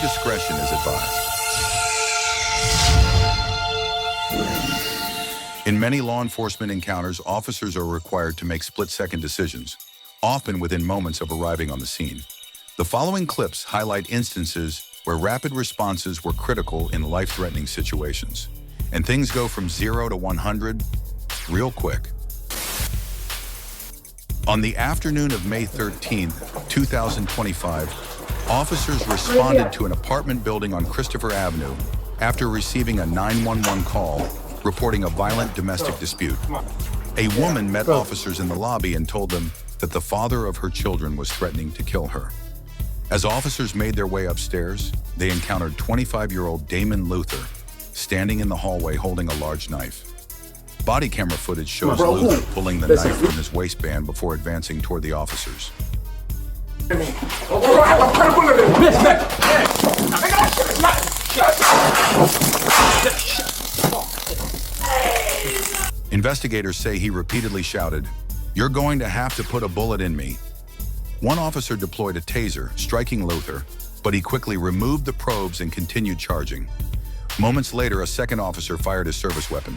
discretion is advised. In many law enforcement encounters, officers are required to make split-second decisions, often within moments of arriving on the scene. The following clips highlight instances where rapid responses were critical in life-threatening situations. And things go from 0 to 100 real quick. On the afternoon of May 13, 2025, officers responded to an apartment building on Christopher Avenue after receiving a 911 call reporting a violent domestic dispute. A woman met officers in the lobby and told them that the father of her children was threatening to kill her. As officers made their way upstairs, they encountered 25-year-old Damon Luther standing in the hallway holding a large knife. Body camera footage shows Luther pulling the knife from his waistband before advancing toward the officers. Investigators say he repeatedly shouted, "You're going to have to put a bullet in me." One officer deployed a taser, striking Luther, but he quickly removed the probes and continued charging. Moments later, a second officer fired his service weapon.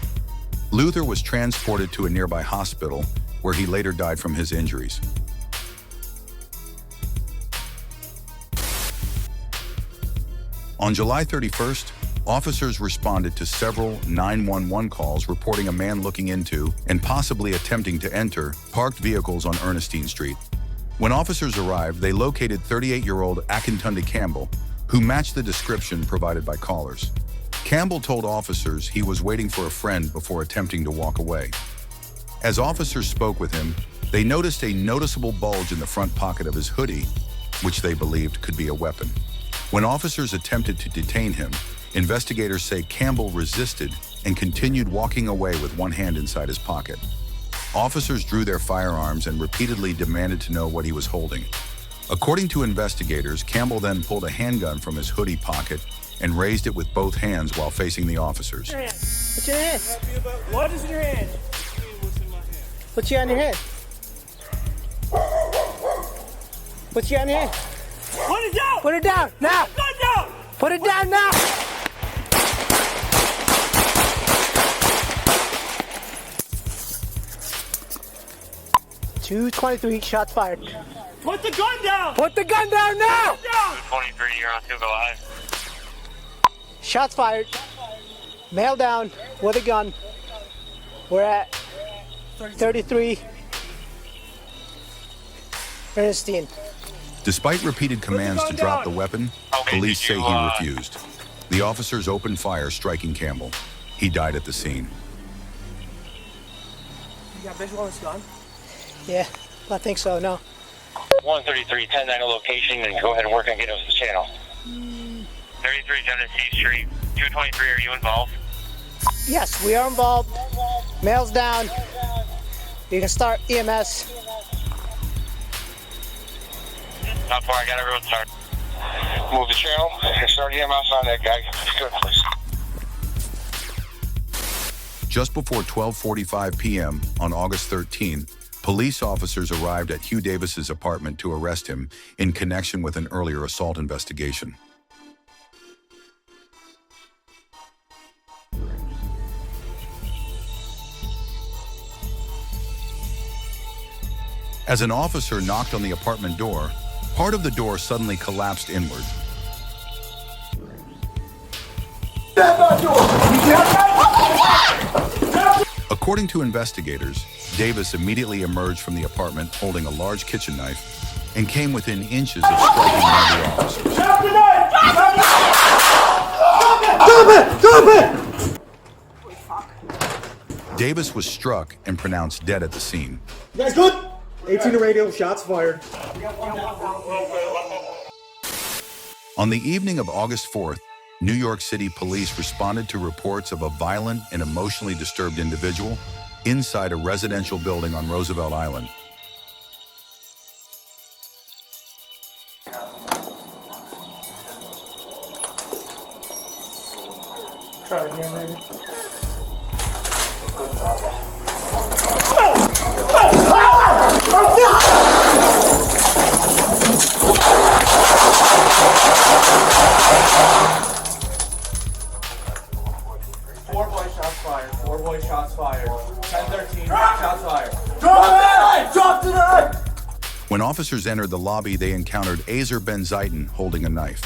Luther was transported to a nearby hospital, where he later died from his injuries. On July 31st, officers responded to several 911 calls reporting a man looking into and possibly attempting to enter parked vehicles on Ernestine Street. When officers arrived, they located 38-year-old Akintunde Campbell, who matched the description provided by callers. Campbell told officers he was waiting for a friend before attempting to walk away. As officers spoke with him, they noticed a noticeable bulge in the front pocket of his hoodie, which they believed could be a weapon. When officers attempted to detain him, investigators say Campbell resisted and continued walking away with one hand inside his pocket. Officers drew their firearms and repeatedly demanded to know what he was holding. According to investigators, Campbell then pulled a handgun from his hoodie pocket and raised it with both hands while facing the officers. What's your hand? What is in your hand? What's your on your head? What's your on your head? Put it down! Put it down now! Put it down! Put it down now! .223 shots fired. Put the gun down! Put the gun down now! 23, you're on 2, go live. Shots fired. Male down with a gun. We're at 33 Ernestine. Despite repeated commands to drop the weapon, police say he refused. The officers opened fire, striking Campbell. He died at the scene. You got visual on this gun? Yeah, I think so, no. 133, 10-9 location, and go ahead and work on getting us the channel. 33 Genesee Street, 223, are you involved? Yes, we are involved. Male's down. You can start EMS. Not far, I got everyone start. Move the channel, and start EMS on that guy. Good, please. Just before 12:45 p.m. on August 13th, police officers arrived at Hugh Davis's apartment to arrest him in connection with an earlier assault investigation. As an officer knocked on the apartment door, part of the door suddenly collapsed inward. According to investigators, Davis immediately emerged from the apartment holding a large kitchen knife and came within inches of striking one of the officers. Drop the knife! Stop it! Davis was struck and pronounced dead at the scene. You guys good? 18 to radio, shots fired. On the evening of August 4th, New York City police responded to reports of a violent and emotionally disturbed individual inside a residential building on Roosevelt Island. Try it again, maybe. When officers entered the lobby, they encountered Azer Ben Zaitan holding a knife.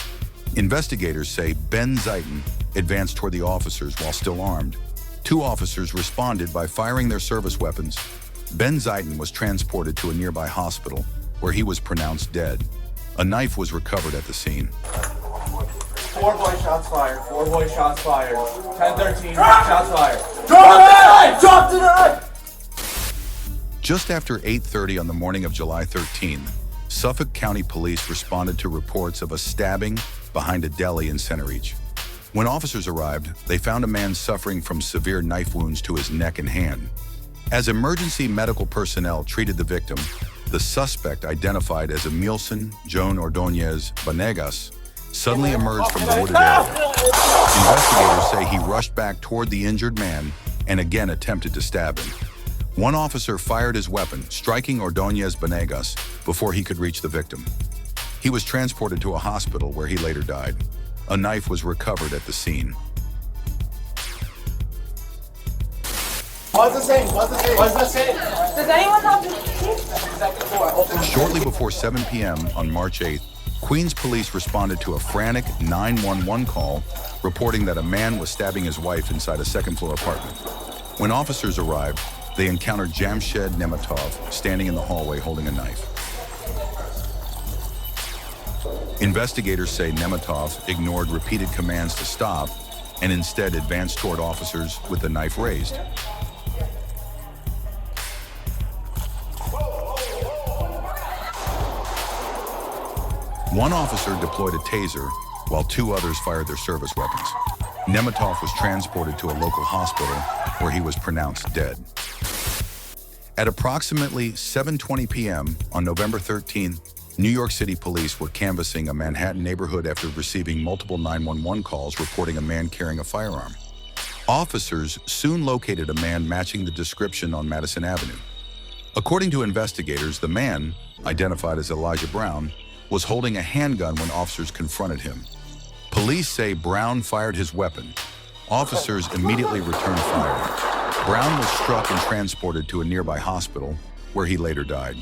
Investigators say Ben Zaitan advanced toward the officers while still armed. 2 officers responded by firing their service weapons. Ben Zaitan was transported to a nearby hospital where he was pronounced dead. A knife was recovered at the scene. 4 boy shots fired. 4 boy shots fired. 10-13 shots fired. Drop the knife! Just after 8:30 on the morning of July 13th, Suffolk County Police responded to reports of a stabbing behind a deli in Center Reach. When officers arrived, they found a man suffering from severe knife wounds to his neck and hand. As emergency medical personnel treated the victim, the suspect, identified as Emilson Joan Ordóñez Vanegas, suddenly emerged from the wooded area. Investigators say he rushed back toward the injured man and again attempted to stab him. One officer fired his weapon, striking Ordóñez Vanegas before he could reach the victim. He was transported to a hospital where he later died. A knife was recovered at the scene. What's the same? Does anyone have the key? Shortly before 7 p.m. on March 8th, Queens police responded to a frantic 911 call reporting that a man was stabbing his wife inside a second-floor apartment. When officers arrived, they encountered Jamshed Nematov standing in the hallway holding a knife. Investigators say Nematov ignored repeated commands to stop and instead advanced toward officers with the knife raised. One officer deployed a taser while 2 others fired their service weapons. Nematov was transported to a local hospital where he was pronounced dead. At approximately 7:20 p.m. on November 13th, New York City police were canvassing a Manhattan neighborhood after receiving multiple 911 calls reporting a man carrying a firearm. Officers soon located a man matching the description on Madison Avenue. According to investigators, the man, identified as Elijah Brown, was holding a handgun when officers confronted him. Police say Brown fired his weapon. Officers immediately returned fire. Brown was struck and transported to a nearby hospital, where he later died.